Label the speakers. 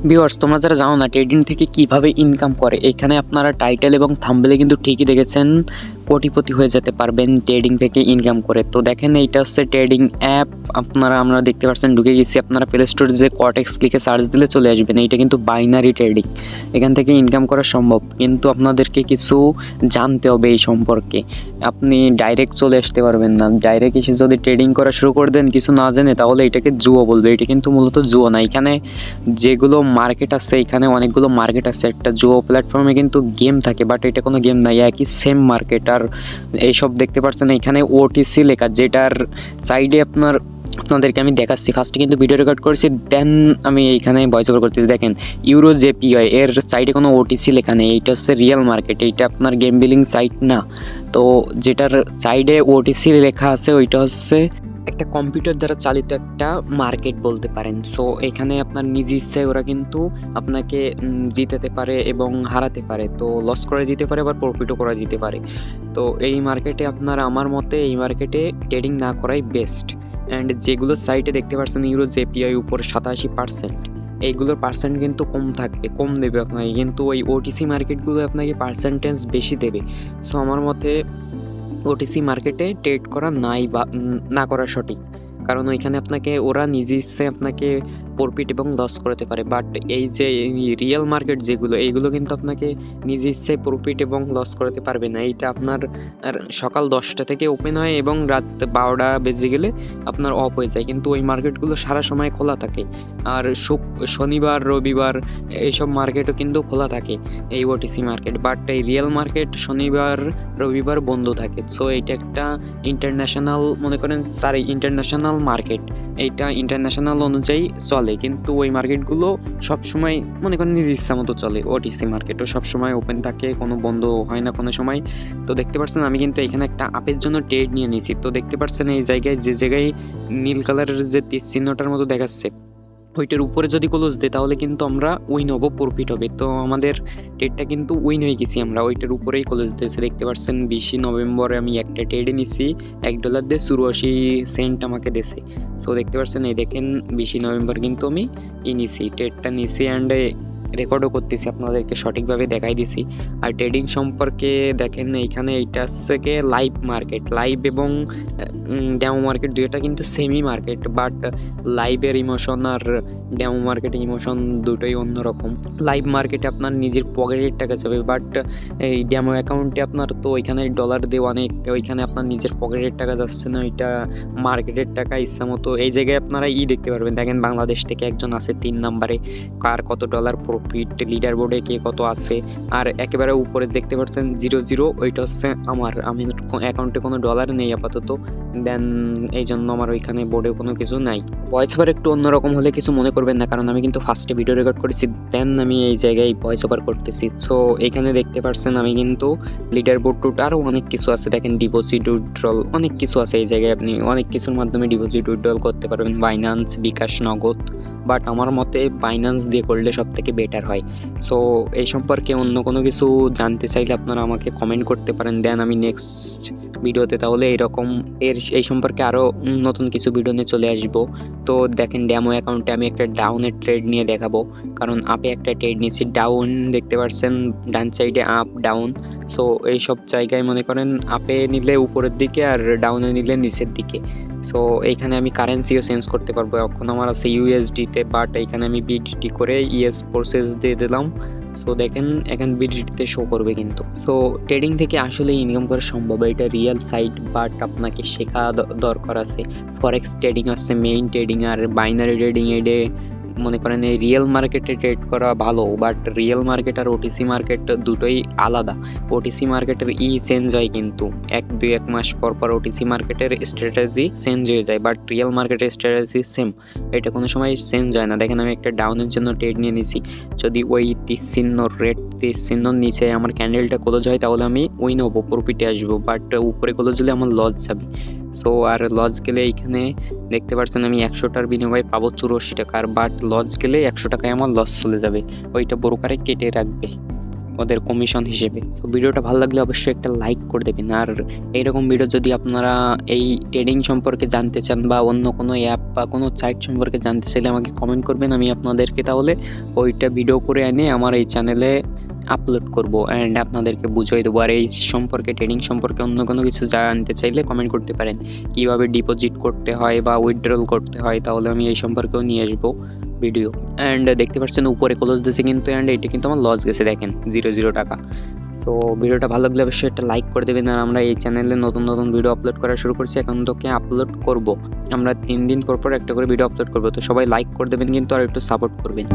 Speaker 1: Viewers, তোমরা যারা জানো না ট্রেডিং থেকে কিভাবে ইনকাম করে, এখানে আপনারা টাইটেল এবং থাম্বনেলে কিন্তু ঠিকই দেখেছেন কোটিপতি হয়ে যেতে পারবেন ট্রেডিং থেকে ইনকাম করে। তো দেখেন এইটা হচ্ছে ট্রেডিং অ্যাপ। আমরা দেখতে পাচ্ছেন ঢুকে গেছি। আপনারা প্লে স্টোরে যে কটেক্স লিখে সার্চ দিলে চলে আসবেন। এইটা কিন্তু বাইনারি ট্রেডিং, এখান থেকে ইনকাম করা সম্ভব, কিন্তু আপনাদেরকে কিছু জানতে হবে এই সম্পর্কে। আপনি ডাইরেক্ট চলে আসতে পারবেন না। ডাইরেক্ট এসে যদি ট্রেডিং করা শুরু করে দেন কিছু না জেনে, তাহলে এটাকে জুয়ো বলবে। এটা কিন্তু মূলত জুয়ো না। এখানে যেগুলো মার্কেট আছে, এখানে অনেকগুলো মার্কেট আছে। একটা জুয়ো প্ল্যাটফর্মে কিন্তু গেম থাকে, বাট এটা কোনো গেম নাই, একই সেম মার্কেট। আর এইসব দেখতে পাচ্ছেন এখানে ওটিসি লেখা, যেটার সাইডে আপনাদেরকে আমি দেখাচ্ছি। ফার্স্টে কিন্তু ভিডিও রেকর্ড করেছি, দেন আমি এইখানে ভয়েস ওভার করতেছি। দেখেন ইউরো জেপিআই এর সাইডে কোনো ওটিসি লেখা নেই। এইটা হচ্ছে রিয়েল মার্কেট, এইটা আপনার গেম বিলিং সাইট না। তো যেটার সাইডে ওটিসি লেখা আছে ওইটা হচ্ছে একটা কম্পিউটার দ্বারা চালিত একটা মার্কেট বলতে পারেন। সো এখানে আপনার নিজ ইচ্ছায় ওরা কিন্তু আপনাকে জিতাতে পারে এবং হারাতে পারে। তো লস করে দিতে পারে, আবার প্রফিটও করে দিতে পারে। তো এই মার্কেটে আমার মতে এই মার্কেটে ট্রেডিং না করাই বেস্ট। অ্যান্ড যেগুলো সাইটে দেখতে পাচ্ছেন ইউরো জেপিআই উপরে 87%, এইগুলোর পার্সেন্ট কিন্তু কম দেবে আপনাকে, কিন্তু ওই ওটিসি মার্কেটগুলো আপনাকে পার্সেন্টেজ বেশি দেবে। সো আমার মতে ওটিসি মার্কেটে ট্রেড করা না করা সঠিক, কারণ ওইখানে আপনাকে ওরা নিজে ইচ্ছে আপনাকে প্রফিট এবং লস করতে পারে। বাট এই যে রিয়েল মার্কেট যেগুলো, এইগুলো কিন্তু আপনাকে নিজে ইচ্ছে প্রফিট এবং লস করতে পারবে না। এইটা আপনার সকাল 10টা থেকে ওপেন হয় এবং রাত 12টা বেজে গেলে আপনার অফ হয়ে যায়, কিন্তু ওই মার্কেটগুলো সারা সময় খোলা থাকে। আর শনিবার রবিবার এইসব মার্কেটও কিন্তু খোলা থাকে, এই ওটিসি মার্কেট। বাট এই রিয়েল মার্কেট শনিবার রবিবার বন্ধ থাকে। সো এইটা একটা ইন্টারন্যাশনাল মার্কেট। এইটা ইন্টারন্যাশনাল অনুযায়ী চলে, কিন্তু ওই মার্কেটগুলো সবসময় মনে করেন নিজ ইচ্ছা মতো চলে। ওটিসি মার্কেটও সবসময় ওপেন থাকে, কোনো বন্ধ হয় না কোনো সময়। তো দেখতে পাচ্ছেন আমি কিন্তু এখানে একটা আপের জন্য ট্রেড নিয়ে নিয়েছি। তো দেখতে পাচ্ছেন এই জায়গায় যে জায়গায় নীল কালারের যে তীর চিহ্নটার মতো দেখাচ্ছে, ওইটার উপরে যদি ক্লোজ দেয় তাহলে কিন্তু আমরা উইন হবো, প্রফিট হবে। তো আমাদের ট্রেডটা কিন্তু উইন হয়ে গেছি আমরা, ওইটার উপরেই ক্লোজ দিয়েছে। দেখতে পাচ্ছেন 20 নভেম্বরে আমি একটা ট্রেডে নিছি, $1 দিয়ে 84 সেন্ট আমাকে দিয়েছে। সো দেখতে পাচ্ছেন এই দেখেন 20 নভেম্বর কিন্তু আমি ট্রেডটা নিছি অ্যান্ড রেকর্ডও করতেছি, আপনাদেরকে সঠিকভাবে দেখাই দিছি। আর ট্রেডিং সম্পর্কে দেখেন এইখানে এইটা হচ্ছে লাইভ এবং ডেমো মার্কেট দুইটা কিন্তু সেমি মার্কেট, বাট লাইভের ইমোশন আর ডেমো মার্কেটের ইমোশন দুটোই অন্যরকম। লাইভ মার্কেটে আপনার নিজের পকেটের টাকা যাবে, বাট এই ডেমো অ্যাকাউন্টে আপনার তো ওইখানে ডলার দিয়ে অনেক, ওইখানে আপনার নিজের পকেটের টাকা যাচ্ছে না, ওইটা মার্কেটের টাকা ইচ্ছা মতো। এই জায়গায় আপনারা দেখতে পারবেন। দেখেন বাংলাদেশ থেকে একজন আছে 3 নম্বরে, কার কত ডলার প্রফিট, লিডার বোর্ডে কে কত আছে। আর একেবারে উপরে দেখতে পাচ্ছেন 00, ওইটা হচ্ছে আমার অ্যাকাউন্টে কোনো ডলার নেই আপাতত। দেন এই জন্য আমার ওইখানে বোর্ডে কোনো কিছু নাই। ভয়েস ওভার একটু অন্যরকম হলে কিছু মনে করবেন না, কারণ আমি কিন্তু ফার্স্টে ভিডিও রেকর্ড করেছি, দেন আমি এই জায়গায় ভয়েস ওভার করতেছি। সো এখানে দেখতে পাচ্ছেন আমি কিন্তু লিডার বোর্ড টুট আরও অনেক কিছু আছে। দেখেন ডিপোজিট উইথড্রল অনেক কিছু আছে এই জায়গায়, আপনি অনেক কিছুর মাধ্যমে ডিপোজিট উইথড্রল করতে পারবেন, বাইন্যান্স, বিকাশ, নগদ। বাট আমার মতে বাইন্যান্স দিয়ে করলে সব থেকে বেটার হয়। সো এই সম্পর্কে অন্য কোনো কিছু জানতে চাইলে আপনারা আমাকে কমেন্ট করতে পারেন, দেন আমি নেক্সট ভিডিওতে তাহলে এই সম্পর্কে আরও নতুন কিছু ভিডিও নিয়ে চলে আসবো। তো দেখেন ডেমো অ্যাকাউন্টে আমি একটা ডাউনের ট্রেড নিয়ে দেখাবো, কারণ আপে একটা ট্রেড নিয়েছি। ডাউন দেখতে পাচ্ছেন ডান সাইডে আপ ডাউন। সো এইসব জায়গায় মনে করেন আপে নিলে উপরের দিকে আর ডাউনে নিলে নিচের দিকে। সো এইখানে আমি কারেন্সিও চেঞ্জ করতে পারবো। এখন আমার আছে ইউএসডিতে, বাট এইখানে আমি বিডিটি করে ইএস প্রসেস দিয়ে দিলাম। সো দেখেন এখন বিডিটিতে শো করবে কিন্তু। সো ট্রেডিং থেকে আসলে ইনকাম করা সম্ভব, এটা রিয়েল সাইট, বাট আপনাকে শেখা দরকার আছে। ফরেক্স ট্রেডিং আছে মেইন ট্রেডিং, আর বাইনারি ট্রেডিং এডে মনে করেন এই রিয়েল মার্কেটে ট্রেড করা ভালো, বাট রিয়েল মার্কেট আর ওটিসি মার্কেট দুটোই আলাদা। ওটিসি মার্কেটের চেঞ্জ হয়, কিন্তু 1 মাস পর ওটিসি মার্কেটের স্ট্র্যাটেজি চেঞ্জ হয়ে যায়, বাট রিয়েল মার্কেটের স্ট্র্যাটেজি সেম, এটা কোনো সময় চেঞ্জ হয় না। দেখেন আমি একটা ডাউনের জন্য ট্রেড নিয়ে নিছি, যদি ওই রেড তীর চিহ্নর নিচে আমার ক্যান্ডেলটা ক্লোজ হয় তাহলে আমি উইন হবো, প্রফিটে আসবো, বাট উপরে ক্লোজ হলে আমার লস যাবে। সো আর লস গেলে এইখানে দেখতে পাচ্ছেন আমি 100টার বিনিময়ে পাবো 84 টাকা, আর বাট লস গেলে 100 টাকায় আমার লস চলে যাবে, ওইটা ব্রোকারে কেটে রাখবে। ওদের কমিশন হিসেবে। তো ভিডিওটা ভালো লাগলে অবশ্যই একটা লাইক করে দেবেন। আর এইরকম ভিডিও যদি আপনারা এই ট্রেডিং সম্পর্কে জানতে চান বা অন্য কোনো অ্যাপ বা কোনো সাইট সম্পর্কে জানতে চাইলে আমাকে কমেন্ট করবেন, আমি আপনাদেরকে তাহলে ওইটা ভিডিও করে এনে আমার এই চ্যানেলে আপলোড করব অ্যান্ড আপনাদেরকে বুঝিয়ে দেবো। আর এই সম্পর্কে ট্রেডিং সম্পর্কে অন্য কোনো কিছু জানতে চাইলে কমেন্ট করতে পারেন, কীভাবে ডিপোজিট করতে হয় বা উইথড্রল করতে হয়, তাহলে আমি এই সম্পর্কেও নিয়ে আসবো ভিডিও। অ্যান্ড দেখতে পাচ্ছেন উপরে ক্লোজ দিয়েছে কিন্তু, অ্যান্ড এটা কিন্তু আমার লস গেছে দেখেন 0 টাকা। সো ভিডিওটা ভালো লাগলে অবশ্যই একটা লাইক করে দেবেন। আর আমরা এই চ্যানেলে নতুন নতুন ভিডিও আপলোড করা শুরু করছি, এখন তোকে আপলোড করব, আমরা 3 দিন পর পর একটা করে ভিডিও আপলোড করবো। তো সবাই লাইক করে দেবেন কিন্তু, আর একটু সাপোর্ট করবেন।